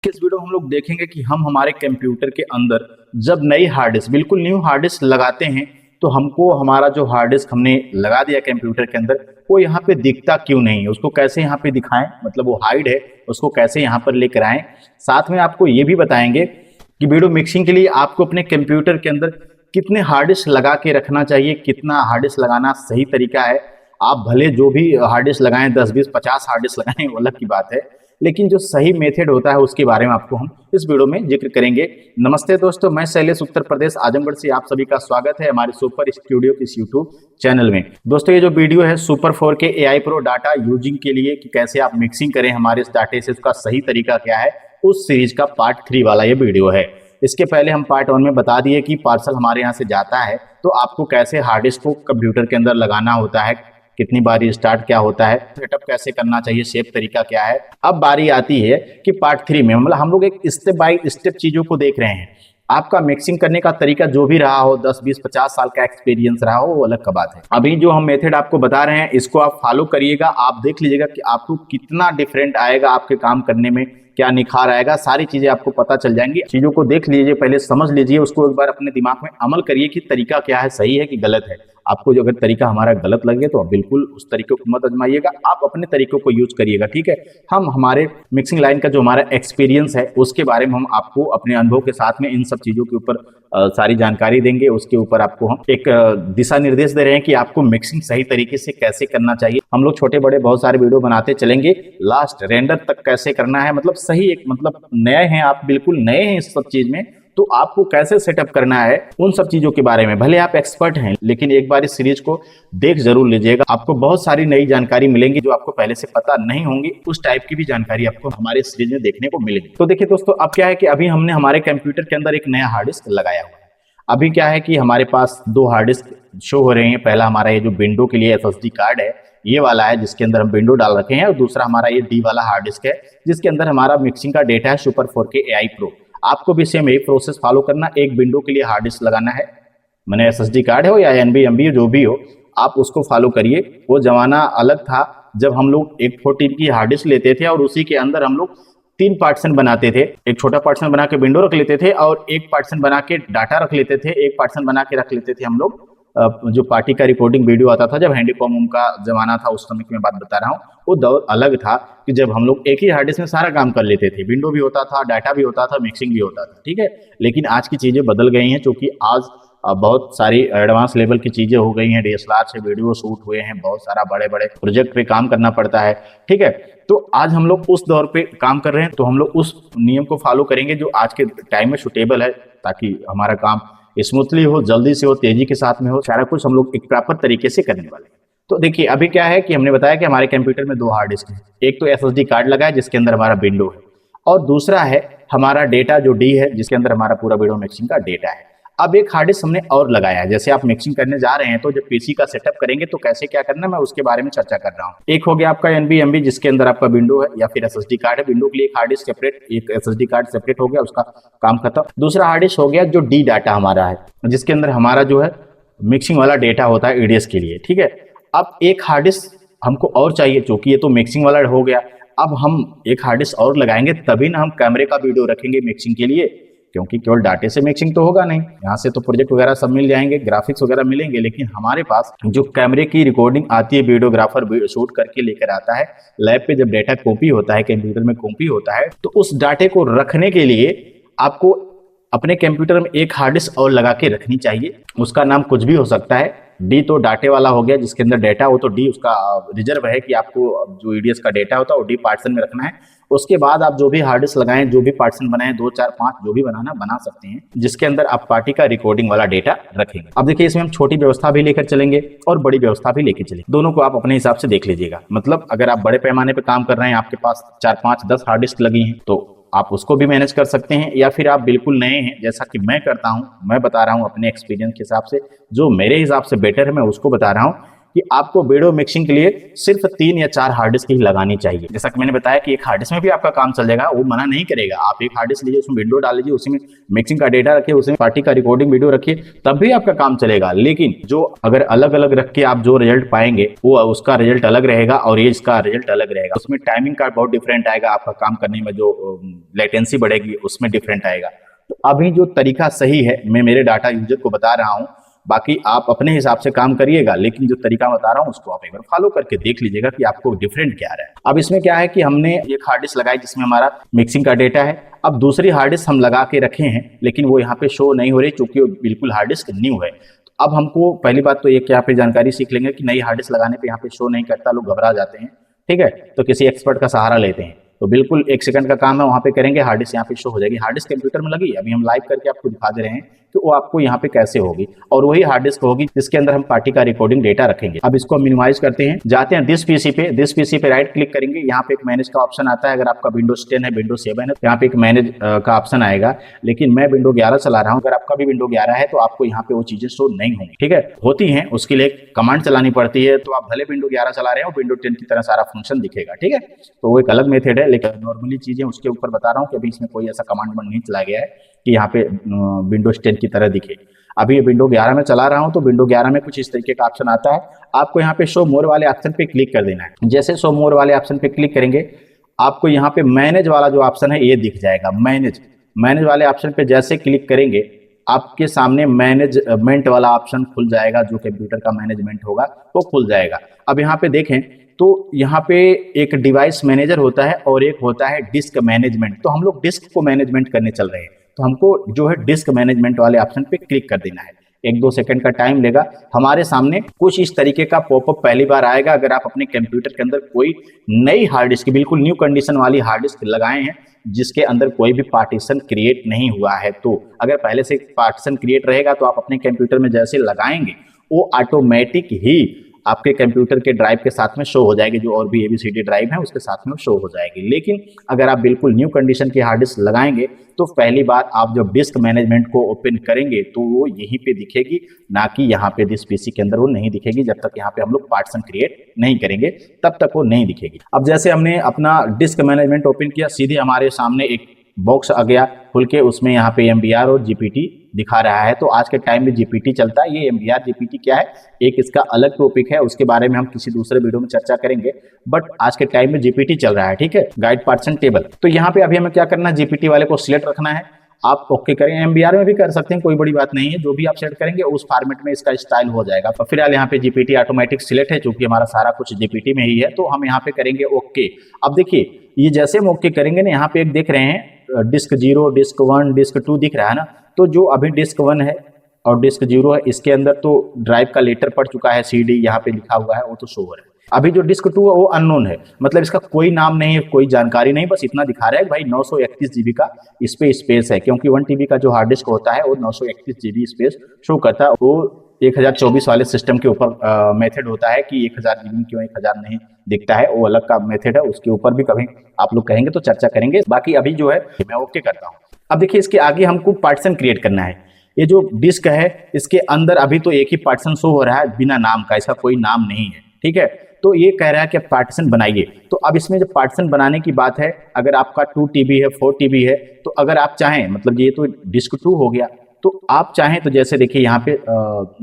इस वीडियो में हम लोग देखेंगे कि हम हमारे कंप्यूटर के अंदर जब नई हार्ड डिस्क बिल्कुल न्यू हार्ड डिस्क लगाते हैं तो हमको हमारा जो हार्ड डिस्क हमने लगा दिया कंप्यूटर के अंदर वो यहाँ पे दिखता क्यों नहीं है, उसको कैसे यहाँ पे दिखाएं, मतलब वो हाइड है उसको कैसे यहाँ पर लेकर आएं। साथ में आपको ये भी बताएंगे कि वीडियो मिक्सिंग के लिए आपको अपने कंप्यूटर के अंदर कितने हार्ड डिस्क लगा के रखना चाहिए, कितना हार्ड डिस्क लगाना सही तरीका है। आप भले जो भी हार्ड डिस्क लगाएं 10 20 50 हार्ड डिस्क लगाएं वो अलग की बात है, लेकिन जो सही मेथड होता है उसके बारे में आपको हम इस वीडियो में जिक्र करेंगे। नमस्ते दोस्तों, मैं शैलेश उत्तर प्रदेश आजमगढ़ से आप सभी का स्वागत है हमारे सुपर स्टूडियो इस यूट्यूब चैनल में। दोस्तों ये जो वीडियो है सुपर 4 के AI प्रो डाटा यूजिंग के लिए कि कैसे आप मिक्सिंग करें हमारे इस डाटे से, उसका सही तरीका क्या है, उस सीरीज का पार्ट 3 वाला ये वीडियो है। इसके पहले हम पार्ट 1 में बता दिए कि पार्सल हमारे यहाँ से जाता है तो आपको कैसे हार्ड डिस्क को कंप्यूटर के अंदर लगाना होता है, कितनी बारी स्टार्ट क्या होता है, सेटअप कैसे करना चाहिए, सेफ तरीका क्या है। अब बारी आती है कि पार्ट 3 में मतलब हम लोग एक स्टेप बाय स्टेप चीजों को देख रहे हैं। आपका मिक्सिंग करने का तरीका जो भी रहा हो, 10 20 50 साल का एक्सपीरियंस रहा हो, वो अलग का बात है। अभी जो हम मेथड आपको बता रहे हैं इसको आप फॉलो करिएगा, आप देख लीजिएगा कि आपको कितना डिफरेंट आएगा, आपके काम करने में क्या निखार आएगा, सारी चीजें आपको पता चल जाएंगी। चीजों को देख लीजिए, पहले समझ लीजिए, उसको एक बार अपने दिमाग में अमल करिए कि तरीका क्या है, सही है कि गलत है। आपको जो अगर तरीका हमारा गलत लगे तो आप बिल्कुल उस तरीके को मत आजमाइएगा, आप अपने तरीकों को यूज करिएगा, ठीक है। हम हमारे मिक्सिंग लाइन का जो हमारा एक्सपीरियंस है उसके बारे में हम आपको अपने अनुभव के साथ में इन सब चीजों के ऊपर सारी जानकारी देंगे। उसके ऊपर आपको हम एक दिशा निर्देश दे रहे हैं कि आपको मिक्सिंग सही तरीके से कैसे करना चाहिए। हम लोग छोटे बड़े बहुत सारे वीडियो बनाते चलेंगे, लास्ट रेंडर तक कैसे करना है, मतलब सही एक मतलब नए हैं आप, बिल्कुल नए हैं इस सब चीज में, तो आपको कैसे सेटअप करना है उन सब चीजों के बारे में। भले आप एक्सपर्ट हैं लेकिन एक बार इस सीरीज को देख जरूर लीजिएगा, आपको बहुत सारी नई जानकारी मिलेंगी जो आपको पहले से पता नहीं होंगी, उस टाइप की भी जानकारी आपको हमारे सीरीज में देखने को मिलेगी। तो देखिए दोस्तों, अब क्या है कि अभी हमने हमारे कंप्यूटर के अंदर एक नया हार्ड डिस्क लगाया हुआ है। अभी क्या है कि हमारे पास दो हार्ड डिस्क शो हो रहे हैं। पहला हमारा ये जो विंडो के लिए SSD कार्ड है ये वाला है जिसके अंदर हम विंडो डाल रखे हैं, और दूसरा हमारा ये D वाला हार्ड डिस्क है जिसके अंदर हमारा मिक्सिंग का डेटा है सुपर 4 के AI प्रो। आपको भी सेम यही प्रोसेस फॉलो करना, एक विंडो के लिए हार्ड डिस्क लगाना है, मैंने SSD कार्ड हो या NVMe जो भी हो आप उसको फॉलो करिए। वो जमाना अलग था जब हम लोग एक 14 की हार्ड डिस्क लेते थे और उसी के अंदर हम लोग 3 पार्टीशन बनाते थे। एक छोटा पार्टीशन बना के विंडो रख लेते थे और एक पार्टीशन बना के डाटा रख लेते थे, एक पार्टीशन बना के रख लेते थे हम लोग जो पार्टी का रिकॉर्डिंग वीडियो आता था, जब हैंडीकॉम का जमाना था उस समय की मैं बात बता रहा हूँ। वो दौर अलग था कि जब हम लोग एक ही हार्ड डिस्क में सारा काम कर लेते थे, विंडो भी होता था, डाटा भी होता था, मिक्सिंग भी होता था, ठीक है। लेकिन आज की चीजें बदल गई हैं क्योंकि आज बहुत सारी एडवांस लेवल की चीजें हो गई हैं, DSLR से वीडियो शूट हुए हैं, बहुत सारा बड़े बड़े प्रोजेक्ट पे काम करना पड़ता है, ठीक है। तो आज हम लोग उस दौर पे काम कर रहे हैं, तो हम लोग उस नियम को फॉलो करेंगे जो आज के टाइम में सुटेबल है, ताकि हमारा काम स्मूथली हो, जल्दी से हो, तेजी के साथ में हो, सारा कुछ हम लोग एक प्रॉपर तरीके से करने वाले हैं। तो देखिए अभी क्या है कि हमने बताया कि हमारे कंप्यूटर में 2 हार्ड डिस्क है, एक तो SSD कार्ड लगा है जिसके अंदर हमारा विंडो है, और दूसरा है हमारा डेटा जो D है जिसके अंदर हमारा पूरा वीडियो मिक्सिंग का डेटा है। अब एक हार्ड डिस्क हमने और लगाया है, जैसे आप मिक्सिंग करने जा रहे हैं तो जब PC का सेटअप करेंगे तो कैसे क्या करना है मैं उसके बारे में चर्चा कर रहा हूँ। एक हो गया आपका NVMe जिसके अंदर आपका विंडो है या फिर SSD कार्ड है, विंडो के लिए एक हार्ड डिस्क सेपरेट, एक SSD कार्ड सेपरेट हो गया, उसका काम खत्म। दूसरा हार्ड डिस्क हो गया जो D डाटा हमारा है जिसके अंदर हमारा जो है मिक्सिंग वाला डेटा होता है EDS के लिए, ठीक है। अब एक हार्ड डिस्क हमको और चाहिए, चूंकि ये तो मिक्सिंग वाला हो गया, अब हम एक हार्ड डिस्क और लगाएंगे तभी ना हम कैमरे का वीडियो रखेंगे मिक्सिंग के लिए, क्योंकि केवल डाटे से मिक्सिंग तो होगा नहीं। यहाँ से तो प्रोजेक्ट वगैरह सब मिल जाएंगे, ग्राफिक्स वगैरह मिलेंगे, लेकिन हमारे पास जो कैमरे की रिकॉर्डिंग आती है, वीडियोग्राफर शूट करके लेकर आता है लैब पे, जब डाटा कॉपी होता है कंप्यूटर में कॉपी होता है, तो उस डाटे को रखने के लिए आपको अपने कंप्यूटर में एक हार्ड डिस्क और लगा के रखनी चाहिए। उसका नाम कुछ भी हो सकता है। D तो डाटे वाला हो गया जिसके अंदर डेटा हो, तो D उसका रिजर्व है कि आपको जो EDS का डेटा होता है वो D पार्टीशन में रखना है। उसके बाद आप जो भी हार्ड डिस्क लगाएं, जो भी पार्टीशन बनाएं, 2 4 5 जो भी बनाना बना सकते हैं, जिसके अंदर आप पार्टी का रिकॉर्डिंग वाला डेटा रखेंगे। अब देखिए इसमें हम छोटी व्यवस्था भी लेकर चलेंगे और बड़ी व्यवस्था भी लेकर चलेंगे, दोनों को आप अपने हिसाब से देख लीजिएगा। मतलब अगर आप बड़े पैमाने पर काम कर रहे हैं, आपके पास 4 5 10 हार्ड डिस्क लगी हैं, तो आप उसको भी मैनेज कर सकते हैं, या फिर आप बिल्कुल नए हैं जैसा कि मैं करता हूं, मैं बता रहा हूं अपने एक्सपीरियंस के हिसाब से, जो मेरे हिसाब से बेटर है मैं उसको बता रहा हूं कि आपको वीडियो मिक्सिंग के लिए सिर्फ 3 या 4 हार्ड डिस्क ही लगानी चाहिए। जैसा कि मैंने बताया कि एक हार्ड डिस्क में भी आपका काम चल जाएगा, वो मना नहीं करेगा। आप एक हार्ड डिस्क लीजिए, उसमें विंडो डाल लीजिए, उसी में मिक्सिंग का डेटा रखिए, उसमें पार्टी का रिकॉर्डिंग वीडियो रखिए, तब भी आपका काम चलेगा। लेकिन जो अगर अलग अलग रख के आप जो रिजल्ट पाएंगे वो उसका रिजल्ट अलग रहेगा और ये इसका रिजल्ट अलग रहेगा। उसमें टाइमिंग का बहुत डिफरेंट आएगा, आपका काम करने में जो लेटेंसी बढ़ेगी उसमें डिफरेंट आएगा। तो अभी जो तरीका सही है मैं मेरे डाटा यूजर को बता रहा हूं, बाकी आप अपने हिसाब से काम करिएगा, लेकिन जो तरीका बता रहा हूं उसको आप एक बार फॉलो करके देख लीजिएगा कि आपको डिफरेंट क्या आ रहा है। अब इसमें क्या है कि हमने एक हार्ड डिस्क लगाई जिसमें हमारा मिक्सिंग का डेटा है। अब दूसरी हार्ड डिस्क हम लगा के रखे हैं लेकिन वो यहाँ पे शो नहीं हो रही क्योंकि वो बिल्कुल हार्ड डिस्क न्यू है। तो अब हमको पहली बात तो ये यहाँ पे जानकारी सीख लेंगे कि नई हार्ड डिस्क लगाने पे यहाँ पे शो नहीं करता, लोग घबरा जाते हैं, ठीक है। तो किसी एक्सपर्ट का सहारा लेते हैं, तो बिल्कुल 1 सेकंड का काम है, वहां पे करेंगे, हार्ड डिस्क यहाँ पे शो हो जाएगी। हार्ड डिस्क कंप्यूटर में लगी, अभी हम लाइव करके आपको दिखा दे रहे हैं कि वो आपको यहाँ पे कैसे होगी, और वही हार्ड डिस्क होगी जिसके अंदर हम पार्टी का रिकॉर्डिंग डेटा रखेंगे। अब इसको मिनिमाइज करते हैं, जाते हैं दिस पीसी पे राइट क्लिक करेंगे, यहाँ पे एक मैनेज का ऑप्शन आता है। अगर आपका विंडोज 10 है, विंडोज 7 है, यहाँ पे एक मैनेज का ऑप्शन आएगा, लेकिन मैं विंडो 11 चला रहा हूँ। अगर आपका भी विंडो 11 है तो आपको यहाँ पे वो चीजें शो नहीं होंगी, ठीक है। होती हैं, उसके लिए कमांड चलानी पड़ती है। तो आप भले विंडो 11 चला रहे हो, विंडो 10 की तरह सारा फंक्शन दिखेगा, ठीक है। तो वो एक अलग मेथड है, लेकिन नॉर्मली चीजें उसके ऊपर बता रहा हूँ कि अभी इसमें कोई ऐसा कमांड नहीं चला गया है कि यहाँ पे विंडोज 10 की तरह दिखे। अभी विंडो 11 में चला रहा हूं तो विंडो 11 में कुछ इस तरीके का ऑप्शन आता है। आपको यहाँ पे शो मोर वाले ऑप्शन पे क्लिक कर देना है। जैसे शो मोर वाले ऑप्शन पे क्लिक करेंगे आपको यहाँ पे मैनेज वाला जो ऑप्शन है ये दिख जाएगा। मैनेज वाले ऑप्शन पे जैसे क्लिक करेंगे आपके सामने मैनेजमेंट वाला ऑप्शन खुल जाएगा, जो कंप्यूटर का मैनेजमेंट होगा वो खुल जाएगा। अब यहाँ पे देखें तो यहाँ पे एक डिवाइस मैनेजर होता है और एक होता है डिस्क मैनेजमेंट। तो हम लोग डिस्क को मैनेजमेंट करने चल रहे हैं, तो हमको जो है डिस्क मैनेजमेंट वाले ऑप्शन पे क्लिक कर देना है। 1-2 सेकंड का टाइम लेगा, हमारे सामने कुछ इस तरीके का पॉपअप पहली बार आएगा। अगर आप अपने कंप्यूटर के अंदर कोई नई हार्ड डिस्क, बिल्कुल न्यू कंडीशन वाली हार्ड डिस्क लगाए हैं जिसके अंदर कोई भी पार्टीशन क्रिएट नहीं हुआ है, तो अगर पहले से पार्टीशन क्रिएट रहेगा तो आप अपने कंप्यूटर में जैसे लगाएंगे वो ऑटोमेटिक ही आपके कंप्यूटर के ड्राइव के साथ में शो हो जाएगी, जो और भी ABCD ड्राइव है उसके साथ में शो हो जाएगी। लेकिन अगर आप बिल्कुल न्यू कंडीशन की हार्ड डिस्क लगाएंगे तो पहली बार आप जब डिस्क मैनेजमेंट को ओपन करेंगे तो वो यहीं पे दिखेगी, ना कि यहाँ पे दिस पीसी के अंदर वो नहीं दिखेगी। जब तक यहाँ पे हम लोग पार्टीशन क्रिएट नहीं करेंगे तब तक वो नहीं दिखेगी। अब जैसे हमने अपना डिस्क मैनेजमेंट ओपन किया, सीधे हमारे सामने एक बॉक्स आ गया खुल के, उसमें यहाँ पे MBR और GPT दिखा रहा है। तो आज के टाइम में GPT चलता है। ये MBR GPT क्या है, एक इसका अलग टॉपिक है, उसके बारे में हम किसी दूसरे वीडियो में चर्चा करेंगे। बट आज के टाइम में GPT चल रहा है, ठीक है, गाइड पार्टीशन टेबल। तो यहाँ पे अभी हमें क्या करना है, GPT वाले को सिलेक्ट रखना है। आप ओके करें, MBR में भी कर सकते हैं, कोई बड़ी बात नहीं है। जो भी आप सेट करेंगे उस फॉर्मेट में इसका स्टाइल हो जाएगा। तो फिलहाल यहाँ पे GPT ऑटोमेटिक सिलेक्ट है, चूंकि हमारा सारा कुछ GPT में ही है, तो हम यहाँ पे करेंगे ओके। अब देखिए ये जैसे हम ओके करेंगे ना, यहाँ पे एक देख रहे हैं डिस्क 0, डिस्क 1, डिस्क 2 दिख रहा है ना। तो जो अभी डिस्क 1 है और डिस्क 0 है, इसके अंदर तो ड्राइव का लेटर पड़ चुका है, CD यहाँ पे लिखा हुआ है, वो तो शो हो रहा है। अभी जो डिस्क 2 है वो अननोन है, मतलब इसका कोई नाम नहीं है, कोई जानकारी नहीं, बस इतना दिखा रहा है भाई 931 GB का इस पे स्पेस है, क्योंकि 1 TB का जो हार्ड डिस्क होता है वो 931 GB स्पेस शो करता है। वो 1024 वाले सिस्टम के ऊपर मेथड होता है कि 1000 GB क्यों 1000 नहीं दिखता है, वो अलग का मेथड है, उसके ऊपर भी कभी आप लोग कहेंगे तो चर्चा करेंगे। बाकी अभी जो है मैं ओके करता हूँ। अब देखिए इसके आगे हमको पार्टीशन क्रिएट करना है। ये जो डिस्क है इसके अंदर अभी तो एक ही पार्टीशन शो हो रहा है बिना नाम का, इसका कोई नाम नहीं है, ठीक है। तो ये कह रहा है कि पार्टीशन बनाइए। तो अब इसमें जब पार्टीशन बनाने की बात है, अगर आपका 2 TB है, 4 TB है, तो अगर आप चाहें, मतलब ये तो डिस्क 2 हो गया, तो आप चाहें तो जैसे देखिए यहाँ पे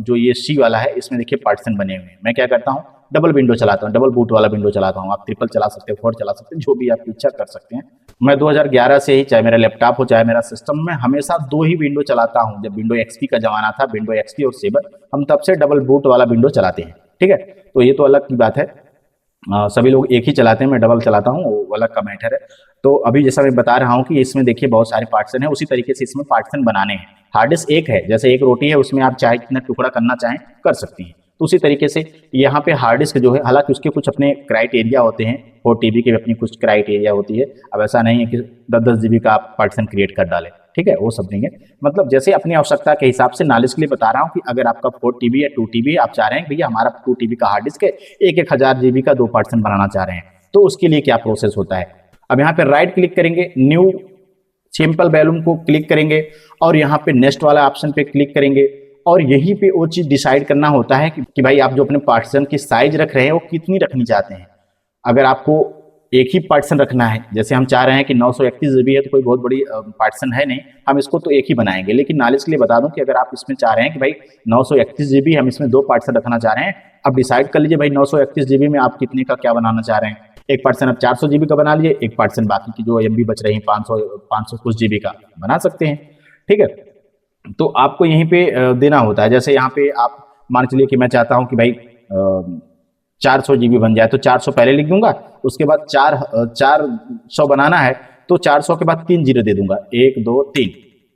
जो ये C वाला है इसमें देखिए पार्टीशन बने हुए हैं। मैं क्या करता हूँ, डबल विंडो चलाता हूँ, डबल बूट वाला विंडो चलाता हूँ। आप ट्रिपल चला सकते हैं, 4 चला सकते हैं, जो भी आप इच्छा कर सकते हैं। मैं 2011 से ही, चाहे मेरा लैपटॉप हो चाहे मेरा सिस्टम, में हमेशा 2 ही विंडो चलाता हूँ। जब विंडो XP का जमाना था, विंडो XP और 7, हम तब से डबल बूट वाला विंडो चलाते हैं, ठीक है। तो ये तो अलग की बात है, सभी लोग एक ही चलाते हैं, मैं डबल चलाता हूँ, वो अलग का मैटर है। तो अभी जैसा मैं बता रहा हूँ कि इसमें देखिए बहुत सारे पार्टीशन है, उसी तरीके से इसमें पार्टीशन बनाने हैं। हार्ड डिस्क एक है, जैसे एक रोटी है, उसमें आप चाहे कितना टुकड़ा करना चाहें कर सकती हैं। तो उसी तरीके से यहाँ पे हार्ड डिस्क जो है, हालांकि उसके कुछ अपने क्राइटेरिया होते हैं, 4 TB के अपनी कुछ क्राइटेरिया होती है। अब ऐसा नहीं है कि 10-10 GB का आप पार्टीशन क्रिएट कर डालें, ठीक है, वो सब नहीं है। मतलब जैसे अपनी आवश्यकता के हिसाब से, नॉलेज के लिए बता रहा हूँ कि अगर आपका 4 TB या 2 TB, आप चाह रहे हैं भैया हमारा 2 TB का हार्ड डिस्क है, 1000 GB का 2 पार्टीशन बनाना चाह रहे हैं, तो उसके लिए क्या प्रोसेस होता है। अब यहाँ पे राइट क्लिक करेंगे, न्यू सिंपल वॉल्यूम को क्लिक करेंगे और यहाँ पे नेक्स्ट वाला ऑप्शन पे क्लिक करेंगे और यहीं पे वो चीज़ डिसाइड करना होता है कि भाई आप जो अपने पार्टीशन की साइज रख रहे हैं वो कितनी रखनी चाहते हैं। अगर आपको एक ही पार्टीशन रखना है, जैसे हम चाह रहे हैं कि 931 GB है तो कोई बहुत बड़ी पार्टीशन है नहीं, हम इसको तो एक ही बनाएंगे। लेकिन नॉलेज के लिए बता दूं कि अगर आप इसमें चाह रहे हैं कि भाई 931 GB हम इसमें 2 पार्टीशन रखना चाह रहे हैं, अब डिसाइड कर लीजिए भाई 931 GB में आप कितने का क्या बनाना चाह रहे हैं। एक पार्टीशन आप 400 GB का बना लीजिए, एक पार्टीशन बाकी की जो MB बच रही है 500 कुछ GB का बना सकते हैं। ठीक है, तो आपको यहीं पे देना होता है। जैसे यहाँ पे आप मान चलिए कि मैं चाहता हूँ कि भाई 400 GB बन जाए, तो 400 पहले लिख दूंगा, उसके बाद 400 बनाना है तो 400 के बाद 3 जीरो दे दूंगा, 1 2 3।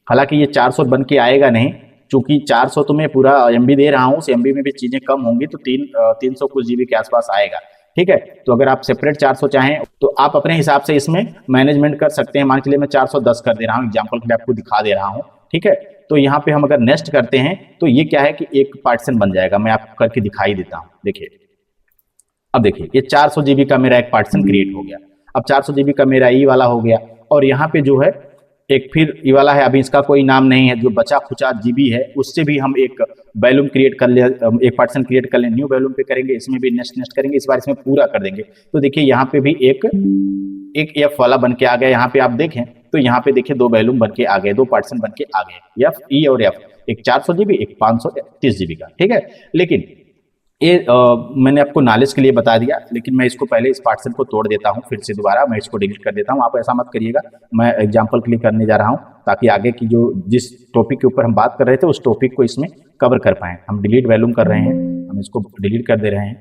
हालांकि ये 400 बन के आएगा नहीं, चूंकि 400 तो मैं पूरा MB दे रहा हूँ, उस MB में भी चीजें कम होंगी तो 300 कुछ GB के आसपास आएगा। ठीक है, तो अगर आप सेपरेट 400 चाहें तो आप अपने हिसाब से इसमें मैनेजमेंट कर सकते हैं। मान के लिए मैं 410 कर दे रहा हूँ, एग्जाम्पल के लिए आपको दिखा दे रहा हूँ। ठीक है, तो यहाँ पे हम अगर नेक्स्ट करते हैं तो ये क्या है कि एक पार्टीशन बन जाएगा। मैं आपको करके दिखाई देता हूँ, देखिए। अब देखिए ये 400 GB का मेरा एक पार्टीशन क्रिएट हो गया। अब 400 GB का मेरा ई वाला हो गया, और यहाँ पे जो है एक फिर ई वाला है, अभी इसका कोई नाम नहीं है, जो बचा खुचा GB है उससे भी हम एक वॉल्यूम क्रिएट कर ले, एक पार्टीशन क्रिएट कर ले, न्यू वॉल्यूम पे करेंगे, इसमें भी नेक्स्ट करेंगे, इस बार इसमें पूरा कर देंगे। तो देखिए यहाँ पे भी एक F वाला बन के आ गया। यहाँ पे आप देखें तो यहाँ पे देखिए 2 वॉल्यूम बन के आ गए, 2 पार्टीशन बन के आ गए, F E और F, एक 400 GB एक 530 GB का। ठीक है, लेकिन ये मैंने आपको नॉलेज के लिए बता दिया, लेकिन मैं इसको पहले इस पार्टीशन को तोड़ देता हूँ, फिर से दोबारा मैं इसको डिलीट कर देता हूँ। आप ऐसा मत करिएगा, मैं एग्जांपल के लिए करने जा रहा हूँ ताकि आगे की जो जिस टॉपिक के ऊपर हम बात कर रहे थे उस टॉपिक को इसमें कवर कर पाएं। हम डिलीट वॉल्यूम कर रहे हैं, हम इसको डिलीट कर दे रहे हैं।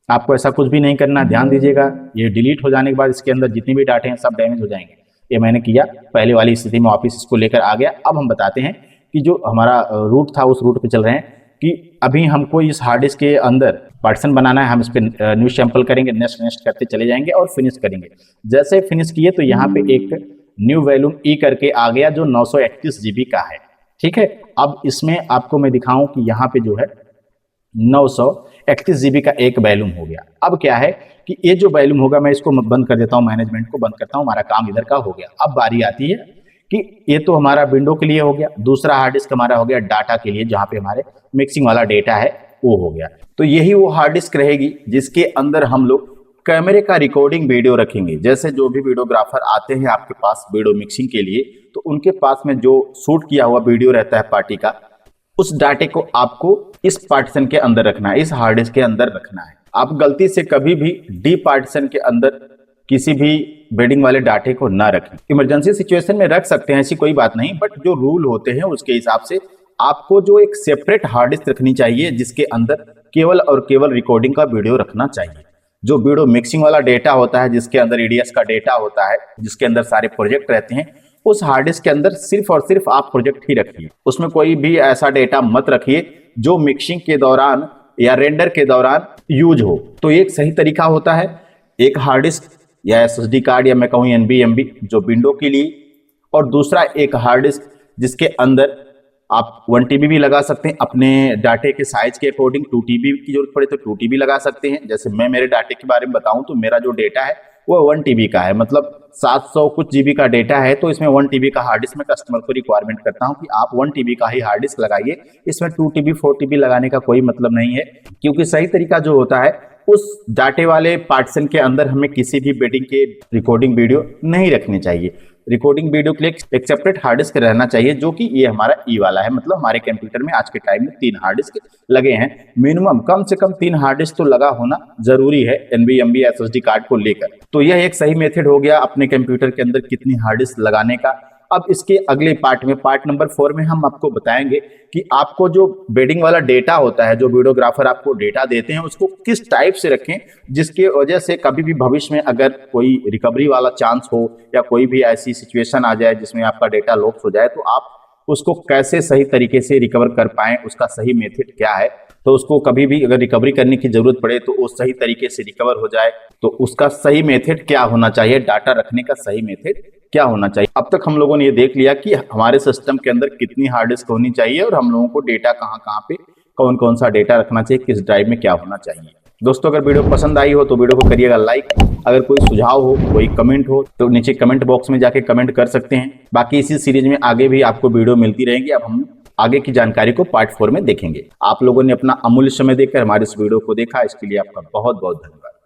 आपको ऐसा कुछ भी नहीं करना, ध्यान दीजिएगा। ये डिलीट हो जाने के बाद इसके अंदर जितने भी डाटे हैं सब डैमेज हो जाएंगे। ये मैंने किया, पहले वाली स्थिति में वापस इसको लेकर आ गया। अब हम बताते हैं कि जो हमारा रूट था उस रूट पे चल रहे हैं कि अभी हमको इस हार्ड डिस्क के अंदर पार्टीशन बनाना है। हम इस पर न्यू सैंपल करेंगे, नेक्स्ट करते चले जाएंगे और फिनिश करेंगे। जैसे फिनिश किए तो यहाँ पे एक न्यू वॉल्यूम ई करके आ गया जो 931 GB का है। ठीक है, अब इसमें आपको मैं दिखाऊं कि यहाँ पे जो है 931 GB का एक वॉल्यूम हो गया। अब क्या है कि ये जो वॉल्यूम होगा, मैं इसको बंद कर देता हूँ, मैनेजमेंट को बंद करता हूँ, हमारा काम इधर का हो गया। अब बारी आती है कि ये तो हमारा विंडो के लिए हो गया, दूसरा हार्ड डिस्क हमारा हो गया डाटा के लिए, जहां पे हमारे मिक्सिंग वाला डेटा है वो हो गया। तो यही वो हार्ड डिस्क रहेगी जिसके अंदर हम लोग कैमरे का रिकॉर्डिंग वीडियो रखेंगे। जैसे जो भी वीडियोग्राफर आते हैं आपके पास वीडियो मिक्सिंग के लिए, तो उनके पास में जो शूट किया हुआ वीडियो रहता है पार्टी का, उस डाटे को आपको इस पार्टीशन के अंदर रखना है, इस हार्ड डिस्क के अंदर रखना है। आप गलती से कभी भी डी पार्टीशन के अंदर किसी भी बेडिंग वाले डाटे को ना रखें। इमरजेंसी सिचुएशन में रख सकते हैं, ऐसी कोई बात नहीं, बट जो रूल होते हैं उसके हिसाब से आपको जो एक सेपरेट हार्ड डिस्क रखनी चाहिए जिसके अंदर केवल और केवल रिकॉर्डिंग का वीडियो रखना चाहिए। जो वीडियो मिक्सिंग वाला डेटा होता है, जिसके अंदर ईडीएस का डेटा होता है, जिसके अंदर सारे प्रोजेक्ट रहते हैं, उस हार्ड डिस्क के अंदर सिर्फ और सिर्फ आप प्रोजेक्ट ही रखिए। उसमें कोई भी ऐसा डेटा मत रखिए जो मिक्सिंग के दौरान या रेंडर के दौरान यूज हो। तो एक सही तरीका होता है, एक हार्ड डिस्क या एसएसडी कार्ड या मैं कहूँ एनबी जो विंडो के लिए, और दूसरा एक हार्ड डिस्क जिसके अंदर आप 1 TB भी लगा सकते हैं अपने डाटे के साइज के अकॉर्डिंग। 2 TB की जरूरत पड़े तो 2 TB लगा सकते हैं। जैसे मैं मेरे डाटे के बारे में बताऊं तो मेरा जो डेटा है वो 1 TB का है, मतलब 700 कुछ GB का डेटा है। तो इसमें 1 TB का हार्ड डिस्क में कस्टमर को रिक्वायरमेंट करता हूं कि आप 1 TB का ही हार्ड डिस्क लगाइए, इसमें 2 TB 4 TB लगाने का कोई मतलब नहीं है। क्योंकि सही तरीका जो होता है, उस डाटे वाले पार्टीशन के अंदर हमें किसी भी बेडिंग के रिकॉर्डिंग वीडियो नहीं रखनी चाहिए। रिकॉर्डिंग वीडियो के लिए एक सेपरेट हार्ड डिस्क रहना चाहिए, जो कि ये हमारा ई वाला है। मतलब हमारे कंप्यूटर में आज के टाइम में 3 हार्ड डिस्क लगे हैं, मिनिमम कम से कम 3 हार्ड डिस्क तो लगा होना जरूरी है एनवीएमबी एसएसडी कार्ड को लेकर। तो यह एक सही मेथड हो गया अपने कंप्यूटर के अंदर कितनी हार्ड डिस्क लगाने का। अब इसके अगले पार्ट में, पार्ट नंबर 4 में हम आपको बताएंगे कि आपको जो बेडिंग वाला डेटा होता है, जो वीडियोग्राफर आपको डेटा देते हैं, उसको किस टाइप से रखें जिसके वजह से कभी भी भविष्य में अगर कोई रिकवरी वाला चांस हो या कोई भी ऐसी सिचुएशन आ जाए जिसमें आपका डेटा लॉस हो जाए, तो आप उसको कैसे सही तरीके से रिकवर कर पाएं, उसका सही मेथड क्या है। तो उसको कभी भी अगर रिकवरी करने की जरूरत पड़े तो वो सही तरीके से रिकवर हो जाए, तो उसका सही मेथड क्या होना चाहिए, डाटा रखने का सही मेथड क्या होना चाहिए। अब तक हम लोगों ने ये देख लिया कि हमारे सिस्टम के अंदर कितनी हार्ड डिस्क होनी चाहिए और हम लोगों को डेटा कहाँ पे कौन कौन सा डेटा रखना चाहिए, किस ड्राइव में क्या होना चाहिए। दोस्तों, अगर वीडियो पसंद आई हो तो वीडियो को करिएगा लाइक। अगर कोई सुझाव हो, कोई कमेंट हो तो नीचे कमेंट बॉक्स में जाके कमेंट कर सकते हैं। बाकी इसी सीरीज में आगे भी आपको वीडियो मिलती रहेंगी। अब हम आगे की जानकारी को पार्ट 4 में देखेंगे। आप लोगों ने अपना अमूल्य समय देकर हमारे इस वीडियो को देखा, इसके लिए आपका बहुत बहुत धन्यवाद।